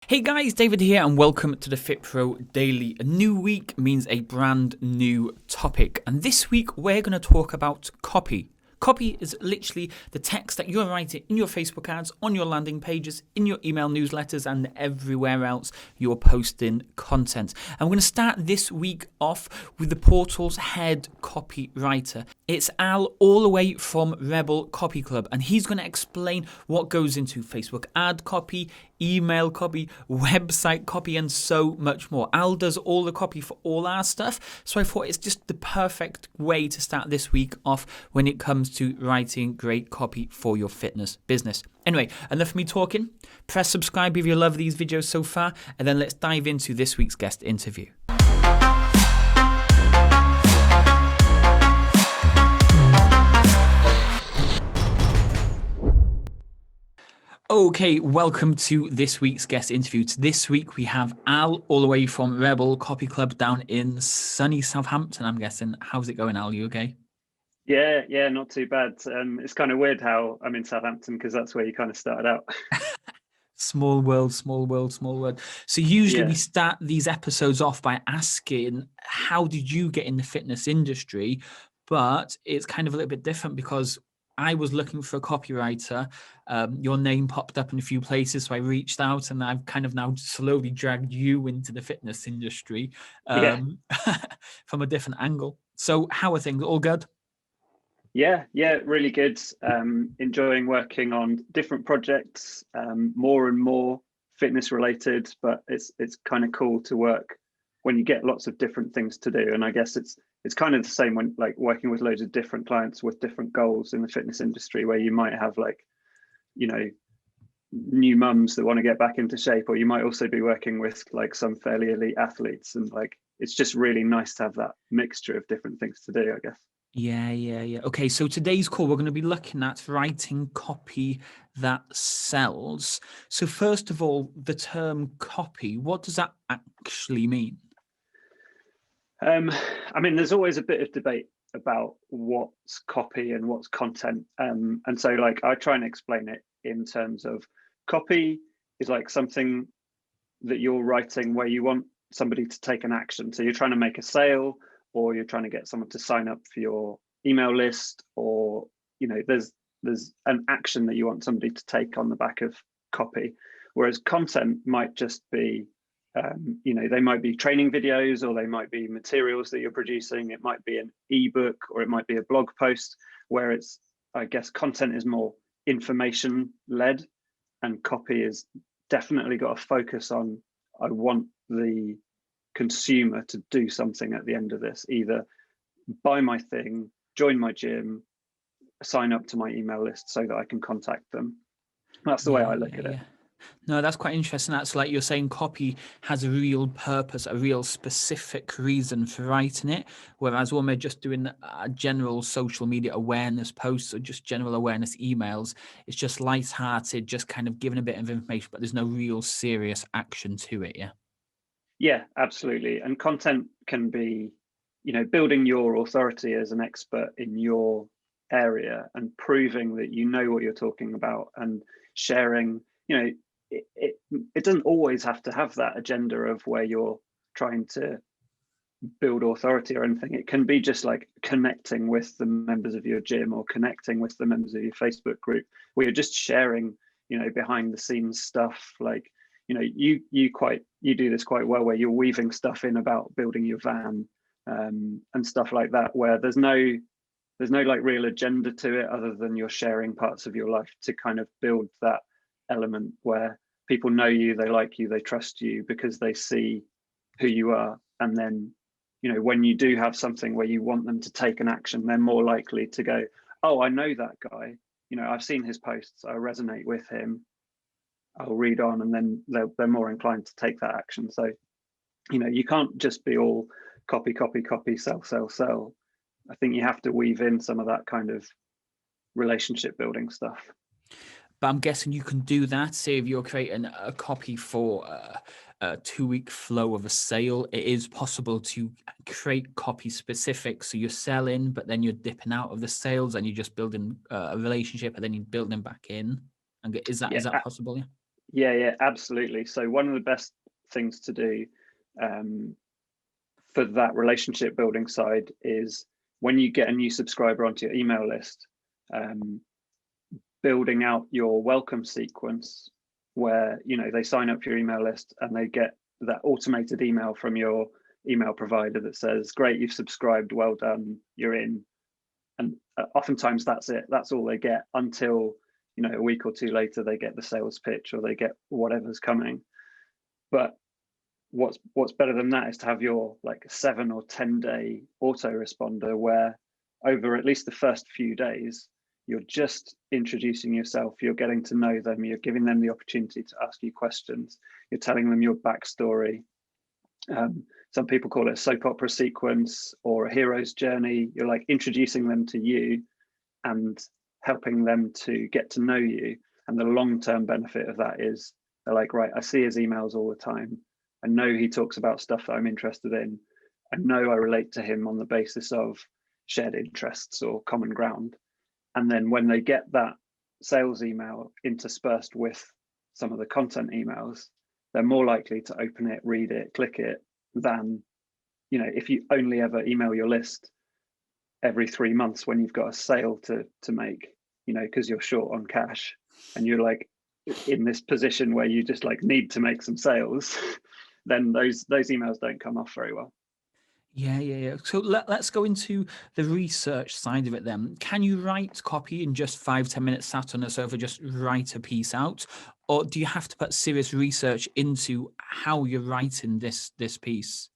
Hey guys, David here, and welcome to the Fit Pro Daily. A new week means a brand new topic, and this week we're going to talk about copy. Copy is literally the text that you're writing in your Facebook ads, on your landing pages, in your email newsletters, and everywhere else you're posting content. And we're going to start this week off with the portal's head copywriter. It's Al, all the way from Rebel Copy Club, and he's going to explain what goes into Facebook ad copy, email copy, website copy, and so much more. Al does all the copy for all our stuff, so I thought it's just the perfect way to start this week off when it comes to writing great copy for your fitness business. Anyway, enough of me talking. Press subscribe if you love these videos so far, and then let's dive into this week's guest interview. Okay, welcome to this week's guest interview. This week we have Al, all the way from Rebel Copy Club down in sunny Southampton, I'm guessing. How's it going, Al? You okay? Yeah, not too bad. It's kind of weird how I'm in Southampton because that's where you kind of started out. Small world, small world, small world. So usually we Yeah. start these episodes off by asking, how did you get in the fitness industry? But it's kind of a little bit different because I was looking for a copywriter. Your name popped up in a few places, so I reached out, and I've kind of now slowly dragged you into the fitness industry Yeah, from a different angle. So how are things? All good? yeah, really good. Enjoying working on different projects, more and more fitness related, but it's kind of cool to work when you get lots of different things to do. And I guess it's kind of the same when like working with loads of different clients with different goals in the fitness industry, where you might have like, you know, new mums that want to get back into shape, or you might also be working with like some fairly elite athletes, and like it's just really nice to have that mixture of different things to do, I guess. Yeah. Okay, so today's call, we're going to be looking at writing copy that sells. So first of all, the term copy, what does that actually mean? um I mean, there's always a bit of debate about what's copy and what's content, and so like I try and explain it in terms of copy is like something that you're writing where you want somebody to take an action. So you're trying to make a sale, or you're trying to get someone to sign up for your email list, or there's an action that you want somebody to take on the back of copy. Whereas content might just be, they might be training videos, or they might be materials that you're producing. It might be an ebook, or it might be a blog post, where it's, I guess, content is more information led, and copy is definitely got a focus on, I want the consumer to do something at the end of this, either buy my thing, join my gym, sign up to my email list so that I can contact them. That's the way I look at it. Yeah. No, that's quite interesting. That's like you're saying copy has a real purpose, a real specific reason for writing it. Whereas when we're just doing general social media awareness posts or just general awareness emails, it's just light-hearted, just kind of giving a bit of information, but there's no real serious action to it. Yeah. Yeah, absolutely. And content can be, building your authority as an expert in your area and proving that you know what you're talking about, and sharing, it doesn't always have to have that agenda of where you're trying to build authority or anything. It can be just like connecting with the members of your gym, or connecting with the members of your Facebook group, where you're just sharing, behind the scenes stuff. Like, you do this quite well, where you're weaving stuff in about building your van, and stuff like that, where there's no like real agenda to it, other than you're sharing parts of your life to kind of build that element where people know you, they like you, they trust you because they see who you are. And then, when you do have something where you want them to take an action, they're more likely to go, oh, I know that guy, I've seen his posts, I resonate with him, I'll read on. And then they're more inclined to take that action. So, you can't just be all copy, copy, copy, sell, sell, sell. I think you have to weave in some of that kind of relationship building stuff. But I'm guessing you can do that. Say if you're creating a copy for a 2 week flow of a sale, it is possible to create copy specific. So you're selling, but then you're dipping out of the sales, and you're just building a relationship, and then you're building back in. And is that Yeah, is that possible? Yeah. Yeah, absolutely. So one of the best things to do for that relationship building side is when you get a new subscriber onto your email list, building out your welcome sequence where they sign up for your email list and they get that automated email from your email provider that says, great, you've subscribed, well done, you're in. And oftentimes that's it, that's all they get until a week or two later they get the sales pitch or they get whatever's coming. But what's better than that is to have your like 7 or 10 day autoresponder where over at least the first few days you're just introducing yourself, you're getting to know them, you're giving them the opportunity to ask you questions, you're telling them your backstory. Some people call it a soap opera sequence or a hero's journey. You're like introducing them to you and helping them to get to know you. And the long-term benefit of that is they're like, right, I see his emails all the time. I know he talks about stuff that I'm interested in. I know I relate to him on the basis of shared interests or common ground. And then when they get that sales email interspersed with some of the content emails, they're more likely to open it, read it, click it than, if you only ever email your list every 3 months when you've got a sale to make, because you're short on cash and you're like in this position where you just like need to make some sales, then those emails don't come off very well. Yeah. So let's go into the research side of it then. Can you write copy in just 5-10 minutes sat on a sofa, just write a piece out? Or do you have to put serious research into how you're writing this piece?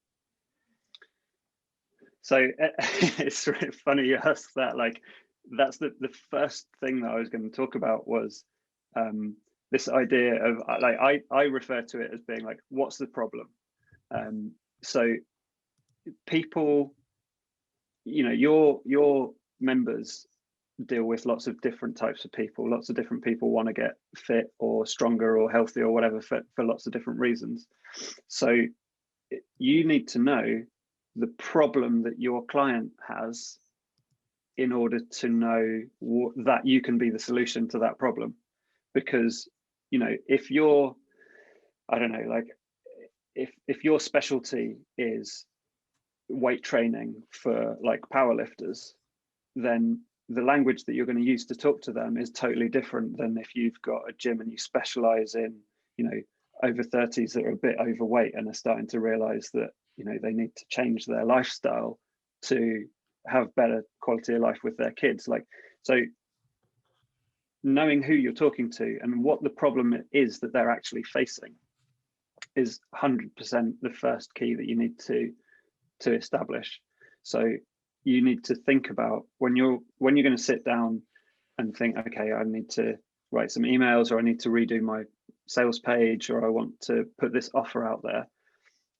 So it's really funny you ask that. Like, that's the first thing that I was going to talk about was this idea of like I refer to it as being like, what's the problem? So people, your members deal with lots of different types of people. Lots of different people want to get fit or stronger or healthy or whatever for lots of different reasons. So you need to know the problem that your client has in order to know that you can be the solution to that problem. Because if you're, I don't know, like if your specialty is weight training for like powerlifters, then the language that you're going to use to talk to them is totally different than if you've got a gym and you specialize in over 30s that are a bit overweight and are starting to realize that they need to change their lifestyle to have better quality of life with their kids. Like, so knowing who you're talking to and what the problem is that they're actually facing is 100% the first key that you need to establish. So you need to think about when you're going to sit down and think, okay, I need to write some emails, or I need to redo my sales page, or I want to put this offer out there.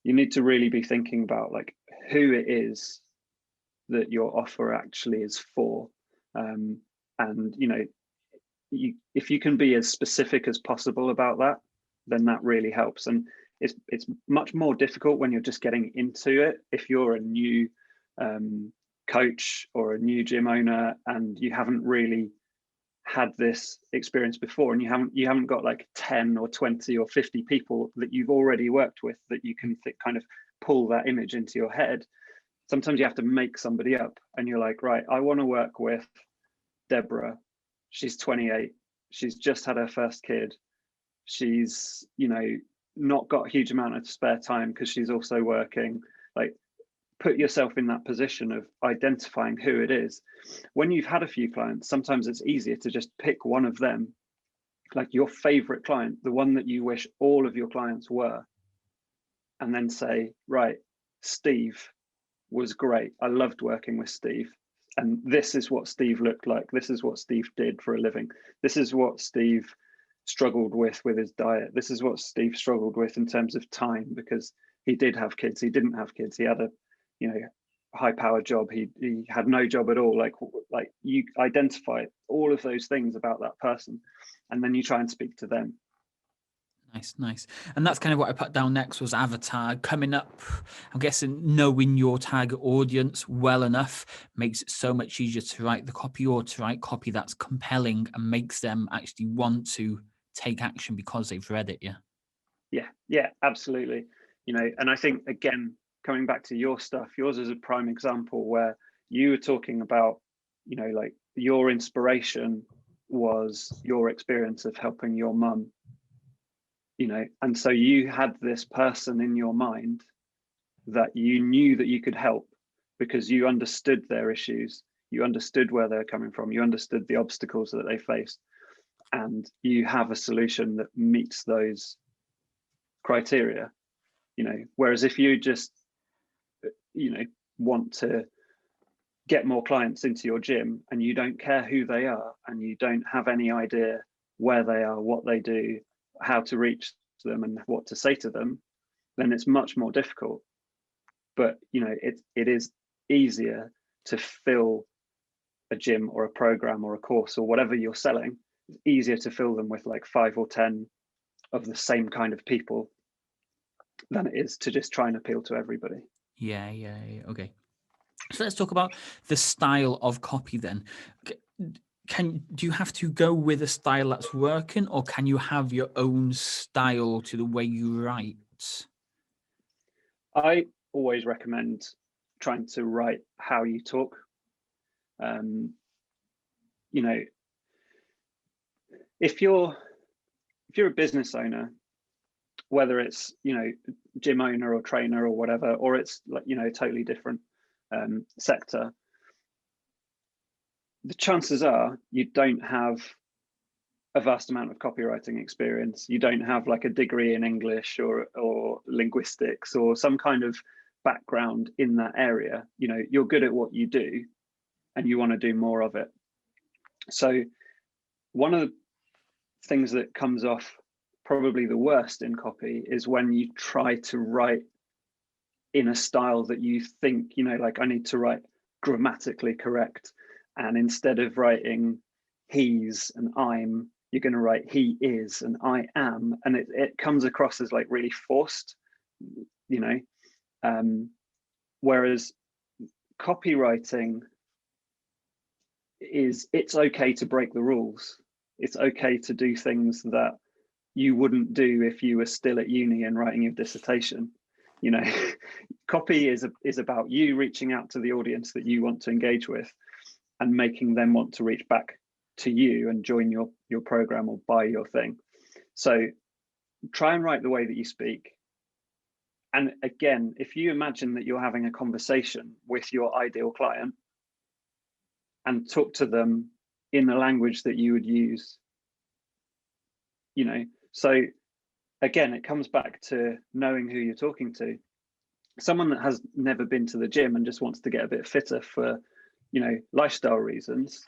You need to really be thinking about like who it is that your offer actually is for. And if you can be as specific as possible about that, then that really helps. And it's much more difficult when you're just getting into it. If you're a new coach or a new gym owner and you haven't really had this experience before, and you haven't got like 10 or 20 or 50 people that you've already worked with that you can kind of pull that image into your head. Sometimes you have to make somebody up, and you're like, right, I want to work with Deborah. She's 28. She's just had her first kid. She's not got a huge amount of spare time because she's also working. Like, put yourself in that position of identifying who it is. When you've had a few clients, sometimes it's easier to just pick one of them, like your favorite client, the one that you wish all of your clients were, and then say, right, Steve was great. I loved working with Steve. And this is what Steve looked like. This is what Steve did for a living. This is what Steve struggled with his diet. This is what Steve struggled with in terms of time, because he did have kids. He didn't have kids. He had a high powered job. He had no job at all. Like you identify all of those things about that person, and then you try and speak to them. Nice. And that's kind of what I put down next was avatar coming up. I'm guessing knowing your target audience well enough makes it so much easier to write the copy, or to write copy that's compelling and makes them actually want to take action because they've read it. Yeah, absolutely. And I think, again, coming back to your stuff, yours is a prime example where you were talking about, like your inspiration was your experience of helping your mum, and so you had this person in your mind that you knew that you could help because you understood their issues, you understood where they're coming from, you understood the obstacles that they faced, and you have a solution that meets those criteria. Whereas if you just want to get more clients into your gym and you don't care who they are and you don't have any idea where they are, what they do, how to reach them and what to say to them, then it's much more difficult. But it is easier to fill a gym or a program or a course or whatever you're selling. It's easier to fill them with like 5 or 10 of the same kind of people than it is to just try and appeal to everybody. Yeah. Okay. So let's talk about the style of copy then. Do you have to go with a style that's working, or can you have your own style to the way you write? I always recommend trying to write how you talk. If you're a business owner, whether it's gym owner or trainer or whatever, or it's like totally different sector, the chances are you don't have a vast amount of copywriting experience. You don't have like a degree in English or linguistics or some kind of background in that area. You're good at what you do and you want to do more of it. So one of the things that comes off probably the worst in copy is when you try to write in a style that you think, like I need to write grammatically correct. And instead of writing he's and I'm, you're going to write he is and I am. And it comes across as like really forced, whereas copywriting it's okay to break the rules. It's okay to do things that you wouldn't do if you were still at uni and writing your dissertation. Copy is about you reaching out to the audience that you want to engage with and making them want to reach back to you and join your program or buy your thing. So try and write the way that you speak. And again, if you imagine that you're having a conversation with your ideal client and talk to them in the language that you would use, so again, it comes back to knowing who you're talking to. Someone that has never been to the gym and just wants to get a bit fitter for, lifestyle reasons,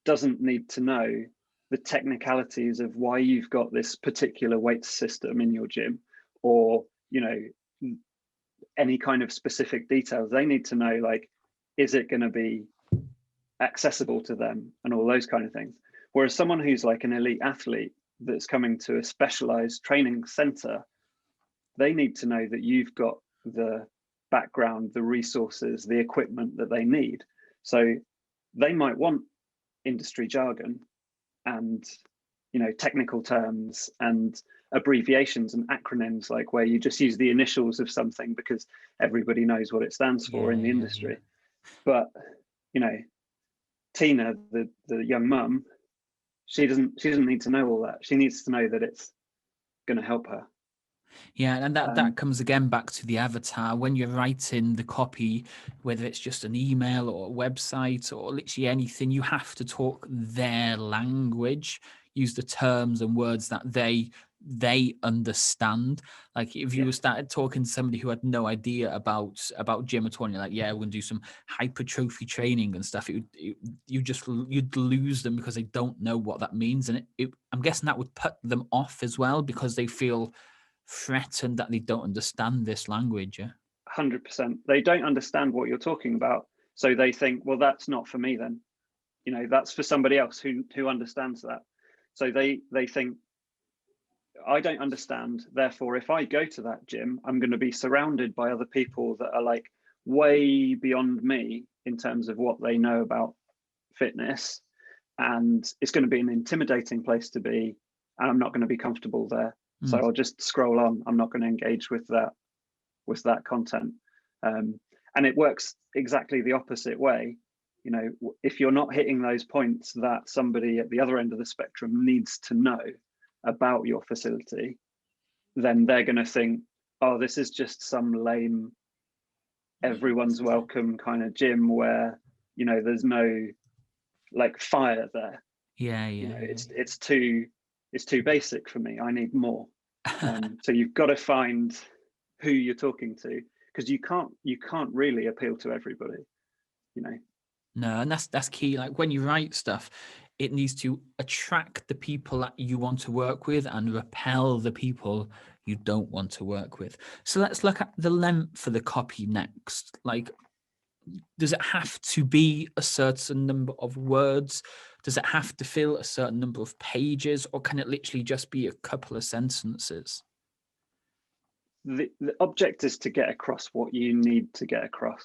doesn't need to know the technicalities of why you've got this particular weight system in your gym or, any kind of specific details. They need to know, like, is it going to be accessible to them and all those kind of things. Whereas someone who's like an elite athlete that's coming to a specialized training center, they need to know that you've got the background, the resources, the equipment that they need. So they might want industry jargon and technical terms and abbreviations and acronyms, like where you just use the initials of something because everybody knows what it stands for in the industry. But Tina, the young mum, she doesn't need to know all that. She needs to know that it's going to help her. Yeah, and that comes again back to the avatar. When you're writing the copy, whether it's just an email or a website or literally anything, you have to talk their language, use the terms and words that they understand. Like if you started talking to somebody who had no idea about gym at all, and you're like, yeah, we're gonna do some hypertrophy training and stuff, you'd lose them because they don't know what that means. And I'm guessing that would put them off as well because they feel threatened that they don't understand this language. 100%. They don't understand what you're talking about, so they think, well, that's not for me then. That's for somebody else who understands that. So they think, I don't understand, therefore if I go to that gym, I'm going to be surrounded by other people that are like way beyond me in terms of what they know about fitness, and it's going to be an intimidating place to be. and I'm not going to be comfortable there. So Mm. I'll just scroll on. I'm not going to engage with that content. And it works exactly the opposite way. You know, if you're not hitting those points that somebody at the other end of the spectrum needs to know about your facility, then they're going to think, oh, this is just some lame, everyone's welcome kind of gym where, you know, there's no like fire there. Yeah, You yeah, know, yeah. it's too basic for me. I need more. So you've got to find who you're talking to, because you can't really appeal to everybody, you know. No, and that's key. Like when you write stuff, it needs to attract the people that you want to work with and repel the people you don't want to work with. So let's look at the length of the copy next. Like, does it have to be a certain number of words? Does it have to fill a certain number of pages, or can it literally just be a couple of sentences? The object is to get across what you need to get across.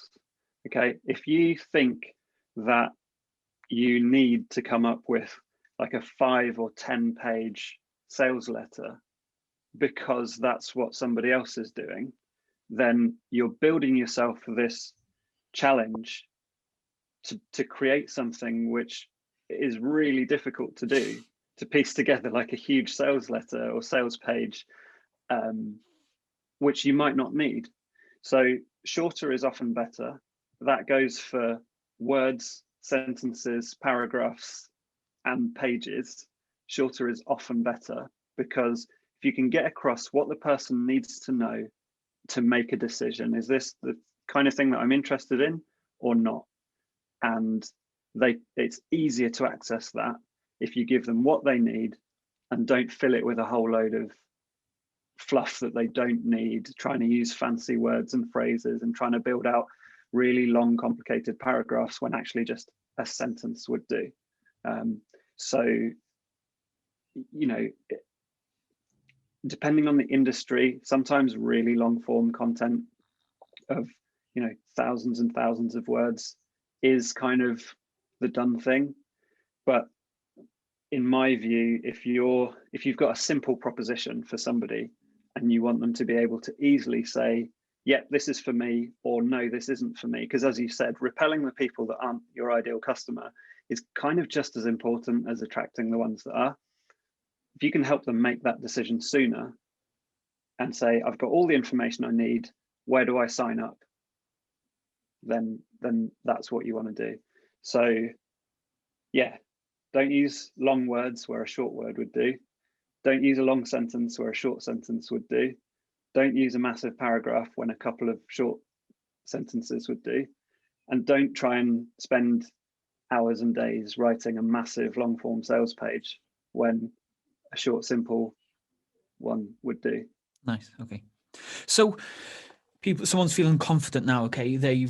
Okay, if you think that you need to come up with like a 5 or 10 page sales letter because that's what somebody else is doing, then you're building yourself this challenge to create something which is really difficult to do, to piece together like a huge sales letter or sales page, which you might not need. So shorter is often better. That goes for words, sentences, paragraphs, and pages. Shorter is often better, because if you can get across what the person needs to know to make a decision, is this the kind of thing that I'm interested in or not? And it's easier to access that if you give them what they need and don't fill it with a whole load of fluff that they don't need, trying to use fancy words and phrases and trying to build out really long, complicated paragraphs when actually just a sentence would do. So, you know, depending on the industry, sometimes really long form content of, you know, thousands and thousands of words is kind of the done thing. But in my view, if you've got a simple proposition for somebody and you want them to be able to easily say, yeah, this is for me, or no, this isn't for me, because as you said, repelling the people that aren't your ideal customer is kind of just as important as attracting the ones that are. If you can help them make that decision sooner and say, I've got all the information I need, where do I sign up? Then that's what you want to do. So yeah, don't use long words where a short word would do. Don't use a long sentence where a short sentence would do. Don't use a massive paragraph when a couple of short sentences would do. And don't try and spend hours and days writing a massive long form sales page when a short, simple one would do. Nice. Okay. So someone's feeling confident now. Okay, they're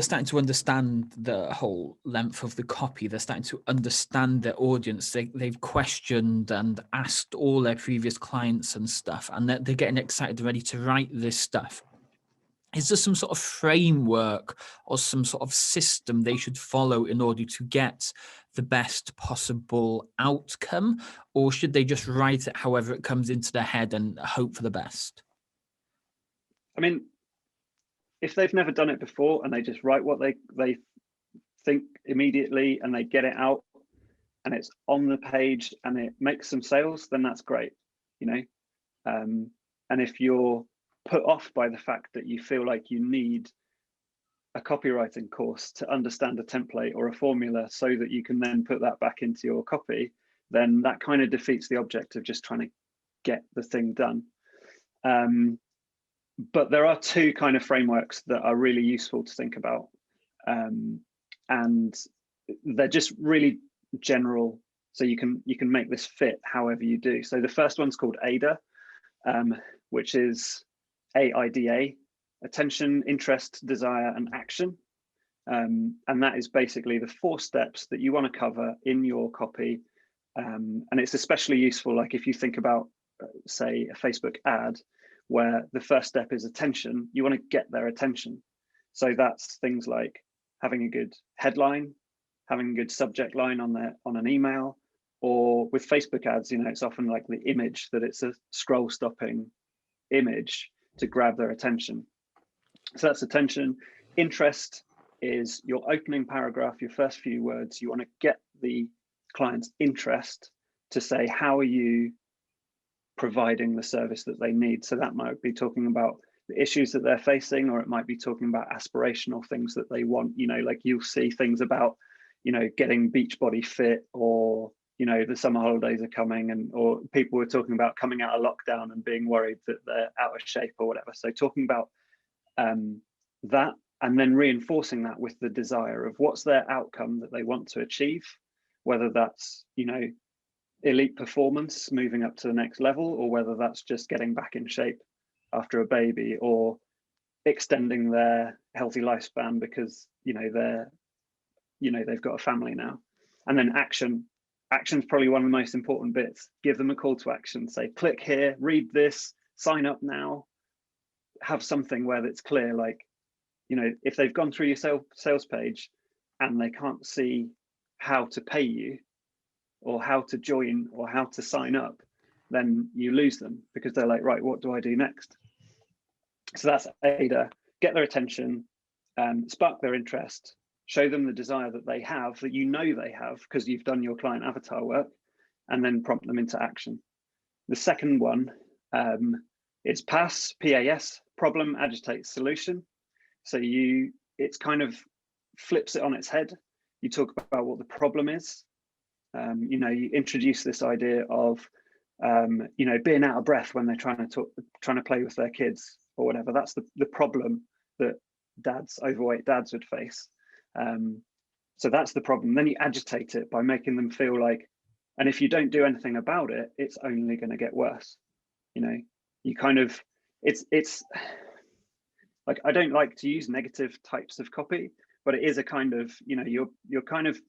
starting to understand the whole length of the copy. They're starting to understand their audience. They've questioned and asked all their previous clients and stuff, and they're getting excited, ready to write this stuff. Is there some sort of framework or some sort of system they should follow in order to get the best possible outcome, or should they just write it however it comes into their head and hope for the best? I mean, if they've never done it before and they just write what they think immediately and they get it out and it's on the page and it makes some sales, then that's great, you know. And if you're put off by the fact that you feel like you need a copywriting course to understand a template or a formula so that you can then put that back into your copy, then that kind of defeats the object of just trying to get the thing done. But there are two kind of frameworks that are really useful to think about, and they're just really general, so you can make this fit however you do. So the first one's called AIDA, which is AIDA: attention, interest, desire, and action. And that is basically the 4 steps that you want to cover in your copy. And it's especially useful, like if you think about, say, a Facebook ad, where the first step is attention. You want to get their attention. So that's things like having a good headline, having a good subject line on an email, Or with Facebook ads, it's often like the image, that it's a scroll stopping image to grab their attention. So that's attention. Interest is your opening paragraph, your first few words. You want to get the client's interest to say, how are you providing the service that they need? So that might be talking about the issues that they're facing, or it might be talking about aspirational things that they want. Like you'll see things about, getting beach body fit, or the summer holidays are coming, or people were talking about coming out of lockdown and being worried that they're out of shape or whatever. So talking about that, and then reinforcing that with the desire of what's their outcome that they want to achieve, whether that's elite performance, moving up to the next level, or whether that's just getting back in shape after a baby, or extending their healthy lifespan because they've got a family now. And then action's probably one of the most important bits. Give them a call to action. Say, click here, read this, sign up now. Have something where it's clear, like, if they've gone through your sales page and they can't see how to pay you, or how to join, or how to sign up, then you lose them, because they're like, right, what do I do next? So that's ADA. Get their attention, spark their interest, show them the desire that they have, that they have, because you've done your client avatar work, and then prompt them into action. The second one is PAS, PAS, problem, agitate, solution. So it's kind of flips it on its head. You talk about what the problem is. You introduce this idea of being out of breath when they're trying to play with their kids or whatever. That's the problem that overweight dads would face. So that's the problem. Then you agitate it by making them feel like, and if you don't do anything about it, it's only going to get worse. You kind of, it's like, I don't like to use negative types of copy, but it is a kind of, you're kind of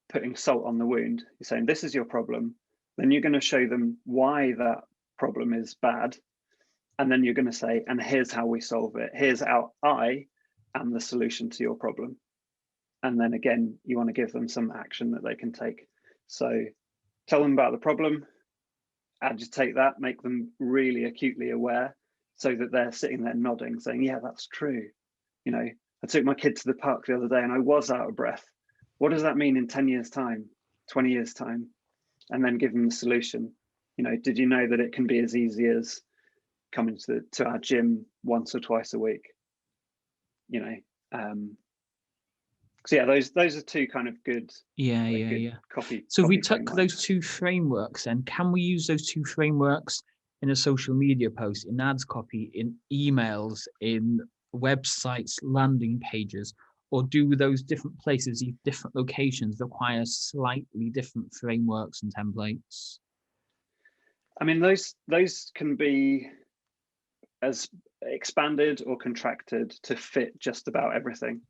putting salt on the wound. You're saying, this is your problem. Then you're going to show them why that problem is bad. And then you're going to say, and here's how we solve it. Here's how I am the solution to your problem. And then again, you want to give them some action that they can take. So tell them about the problem, agitate that, make them really acutely aware, so that they're sitting there nodding, saying, yeah, that's true. I took my kid to the park the other day and I was out of breath. What does that mean in 10 years time, 20 years time? And then give them the solution. Did you know that it can be as easy as coming to our gym once or twice a week? So yeah, those are two kind of good copy. So if we took frameworks. those two frameworks, then can we use those two frameworks in a social media post, in ads copy, in emails, in websites, landing pages, or do those different places, these different locations, require slightly different frameworks and templates? I mean, those can be as expanded or contracted to fit just about everything.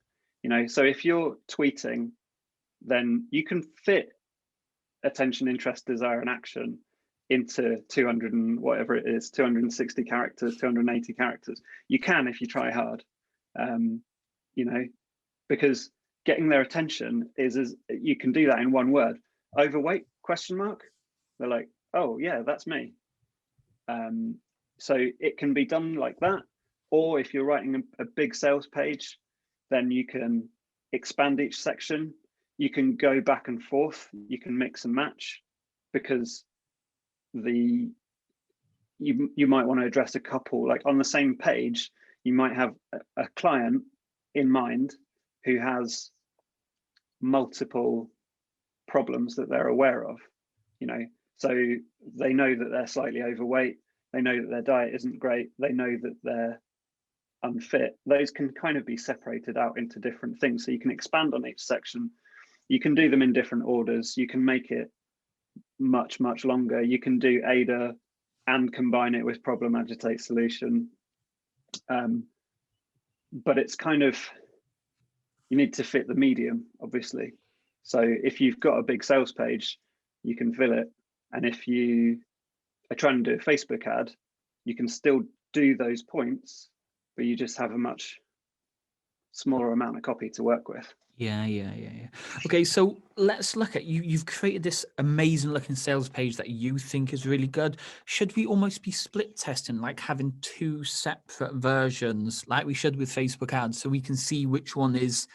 So if you're tweeting, then you can fit attention, interest, desire, and action into 200 and whatever it is, 260 characters, 280 characters. You can if you try hard, because getting their attention is you can do that in one word. Overweight ? They're like, oh yeah, that's me. So it can be done like that. Or if you're writing a big sales page, then you can expand each section. You can go back and forth. You can mix and match, because you might want to address a couple, like on the same page. You might have a client in mind who has multiple problems that they're aware of. So they know that they're slightly overweight. They know that their diet isn't great. They know that they're unfit. Those can kind of be separated out into different things. So you can expand on each section. You can do them in different orders. You can make it much, much longer. You can do ADA and combine it with problem, agitate, solution. But it's kind of, you need to fit the medium, obviously. So if you've got a big sales page, you can fill it. And if you are trying to do a Facebook ad, you can still do those points, but you just have a much smaller amount of copy to work with. Yeah. Okay, so let's look at you. You've created this amazing looking sales page that you think is really good. Should we almost be split testing, like having two separate versions, like we should with Facebook ads, so we can see which one is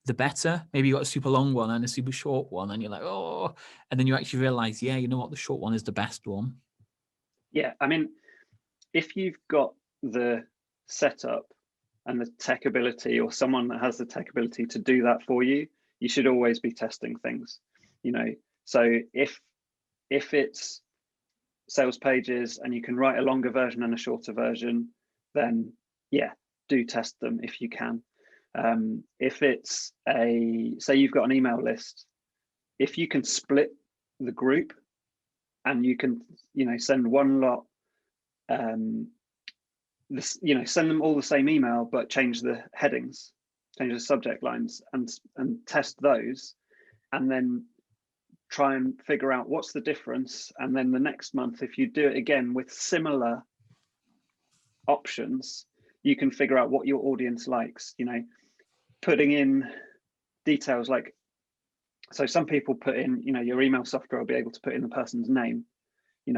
the better? Maybe you got a super long one and a super short one, and you're like, oh, and then you actually realize, yeah, you know what, the short one is the best one. Yeah, I mean, if you've got the setup and the tech ability, or someone that has the tech ability to do that for you, you should always be testing things, you know. So if it's sales pages and you can write a longer version and a shorter version, then yeah, do test them if you can. If it's say you've got an email list, if you can split the group and you can, send one lot, send them all the same email, but change the headings, change the subject lines, and test those, and then try and figure out what's the difference. And then the next month, if you do it again with similar options, you can figure out what your audience likes, putting in details like, so some people put in, your email software will be able to put in the person's name,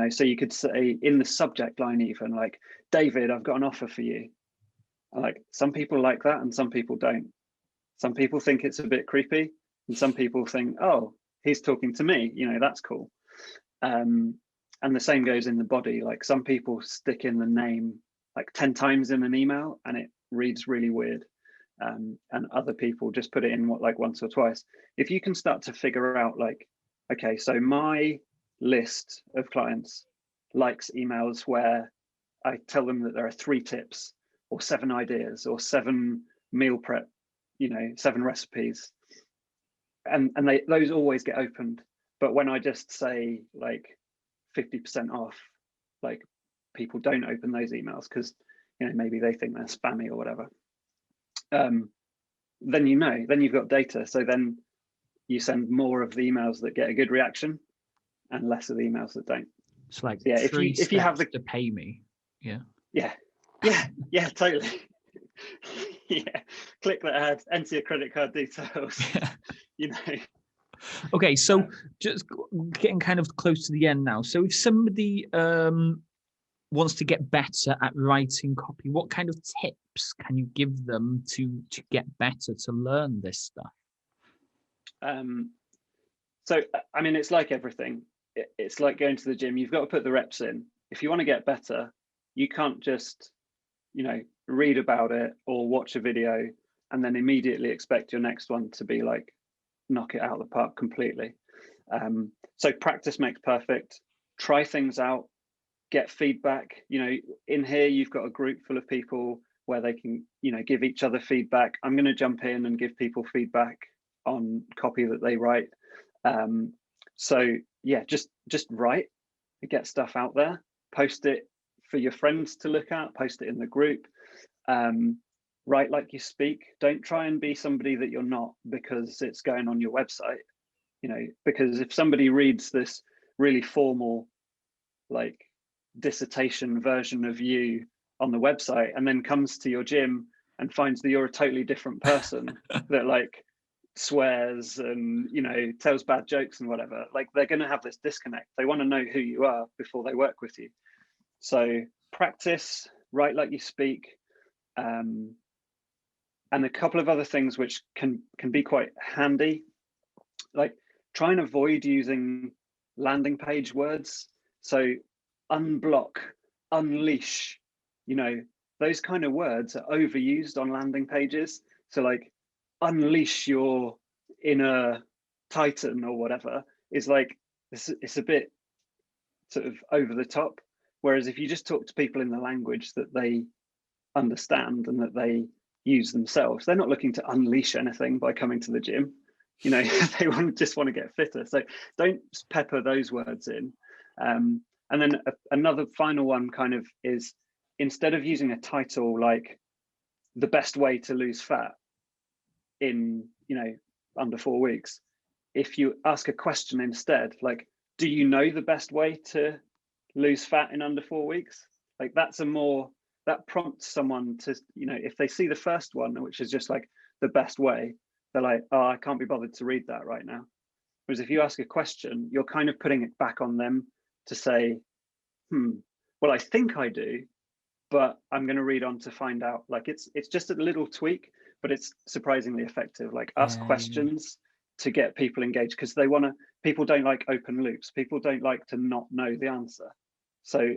so you could say in the subject line, even like, David, I've got an offer for you. Like, some people like that and some people don't. Some people think it's a bit creepy, and some people think, oh, he's talking to me, that's cool. And the same goes in the body. Like, some people stick in the name like 10 times in an email and it reads really weird. And other people just put it in like once or twice. If you can start to figure out, like, okay, so my list of clients likes emails where I tell them that there are 3 tips or 7 ideas or 7 meal prep, 7 recipes, and those always get opened. But when I just say like 50% off, like, people don't open those emails because maybe they think they're spammy or whatever. Then then you've got data. So then you send more of the emails that get a good reaction and less of the emails that don't. It's like, yeah, if you have to pay me. Yeah, totally. Yeah, click that ad, enter your credit card details. Okay, so just getting kind of close to the end now. So if somebody wants to get better at writing copy, what kind of tips can you give them to get better, to learn this stuff? So I mean, it's like everything. It's like going to the gym. You've got to put the reps in. If you want to get better, you can't just read about it or watch a video and then immediately expect your next one to be like, knock it out of the park completely. So practice makes perfect. Try things out, get feedback. In here you've got a group full of people where they can give each other feedback. I'm going to jump in and give people feedback on copy that they write. So yeah, just write, get stuff out there, post it for your friends to look at, post it in the group. Write like you speak. Don't try and be somebody that you're not because it's going on your website. Because if somebody reads this really formal, like, dissertation version of you on the website and then comes to your gym and finds that you're a totally different person that like swears and tells bad jokes and whatever, like, they're going to have this disconnect. They want to know who you are before they work with you. So practice, write like you speak. And a couple of other things which can be quite handy, like, try and avoid using landing page words. So unblock, unleash, those kind of words are overused on landing pages. So like, unleash your inner titan or whatever is like, it's a bit sort of over the top. Whereas if you just talk to people in the language that they understand and that they use themselves, they're not looking to unleash anything by coming to the gym. They just want to get fitter. So don't pepper those words in. And then another final one kind of is, instead of using a title like the best way to lose fat in under 4 weeks, if you ask a question instead, like, do you know the best way to lose fat in under 4 weeks? Like, that prompts someone to, if they see the first one, which is just like, the best way, they're like, oh, I can't be bothered to read that right now. Whereas if you ask a question, you're kind of putting it back on them to say, well, I think I do, but I'm going to read on to find out. Like it's just a little tweak, but it's surprisingly effective. Like ask questions to get people engaged, because people don't like open loops. People don't like to not know the answer. So,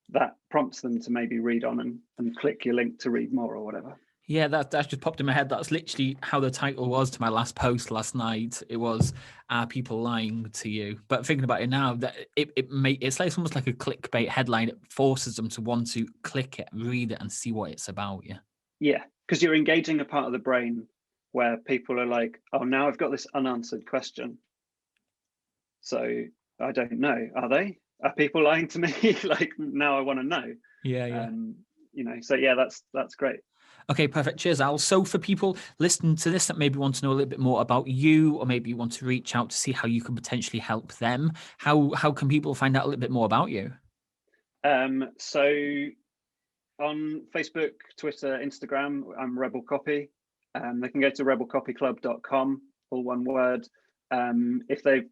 that prompts them to maybe read on and click your link to read more or whatever. Yeah, that just popped in my head. That's literally how the title was to my last post last night. It was, "Are people lying to you?" But thinking about it now, that it's like almost like a clickbait headline. It forces them to want to click it, read it, and see what it's about. Yeah, because you're engaging a part of the brain where people are like, "Oh, now I've got this unanswered question. So I don't know. Are people lying to me? Like now I want to know." Yeah. So yeah, that's great. Okay, perfect. Cheers, Al. So for people listening to this that maybe want to know a little bit more about you, or maybe you want to reach out to see how you can potentially help them, how can people find out a little bit more about you? So on Facebook, Twitter, Instagram, I'm Rebel Copy. They can go to rebelcopyclub.com, all one word. If they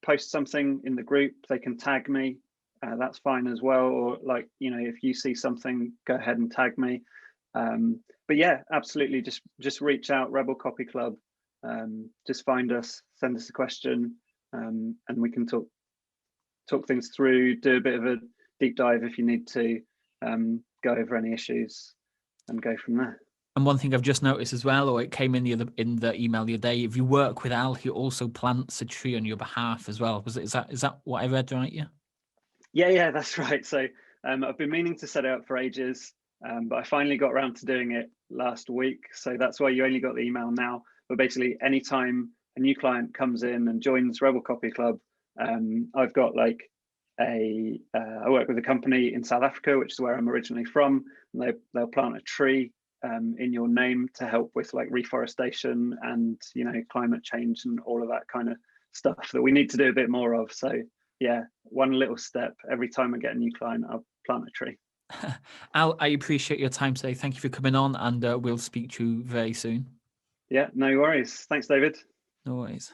post something in the group, they can tag me. That's fine as well. Or if you see something, go ahead and tag me. But yeah, absolutely. Just reach out, Rebel Copy Club. Just find us, send us a question, and we can talk things through, do a bit of a deep dive if you need to, go over any issues and go from there. And one thing I've just noticed as well, or it came in the email the other day, if you work with Al, he also plants a tree on your behalf as well. Is that what I read right? Yeah, that's right. So I've been meaning to set it up for ages, but I finally got around to doing it last week. So that's why you only got the email now. But basically, anytime a new client comes in and joins Rebel Copy Club, I've got I work with a company in South Africa, which is where I'm originally from, and they'll plant a tree in your name to help with reforestation and climate change and all of that kind of stuff that we need to do a bit more of. So yeah, one little step. Every time I get a new client, I'll plant a tree. Al, I appreciate your time today. Thank you for coming on, and we'll speak to you very soon. Yeah, no worries. Thanks, David. No worries.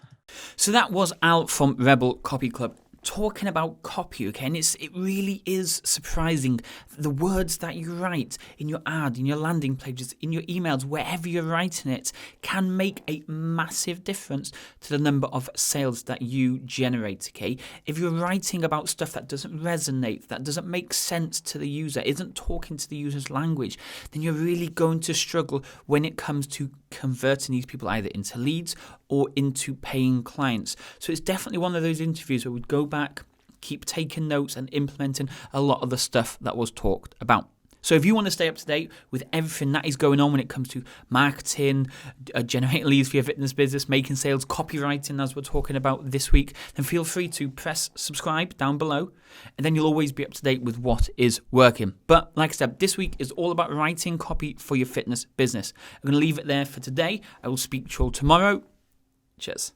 So that was Al from Rebel Copy Club talking about copy, okay? And it really is surprising. The words that you write in your ad, in your landing pages, in your emails, wherever you're writing it, can make a massive difference to the number of sales that you generate, okay? If you're writing about stuff that doesn't resonate, that doesn't make sense to the user, isn't talking to the user's language, then you're really going to struggle when it comes to converting these people either into leads or into paying clients. So it's definitely one of those interviews where we'd go back, keep taking notes and implementing a lot of the stuff that was talked about. So if you want to stay up to date with everything that is going on when it comes to marketing, generating leads for your fitness business, making sales, copywriting, as we're talking about this week, then feel free to press subscribe down below, and then you'll always be up to date with what is working. But like I said, this week is all about writing copy for your fitness business. I'm going to leave it there for today. I will speak to you all tomorrow. Cheers.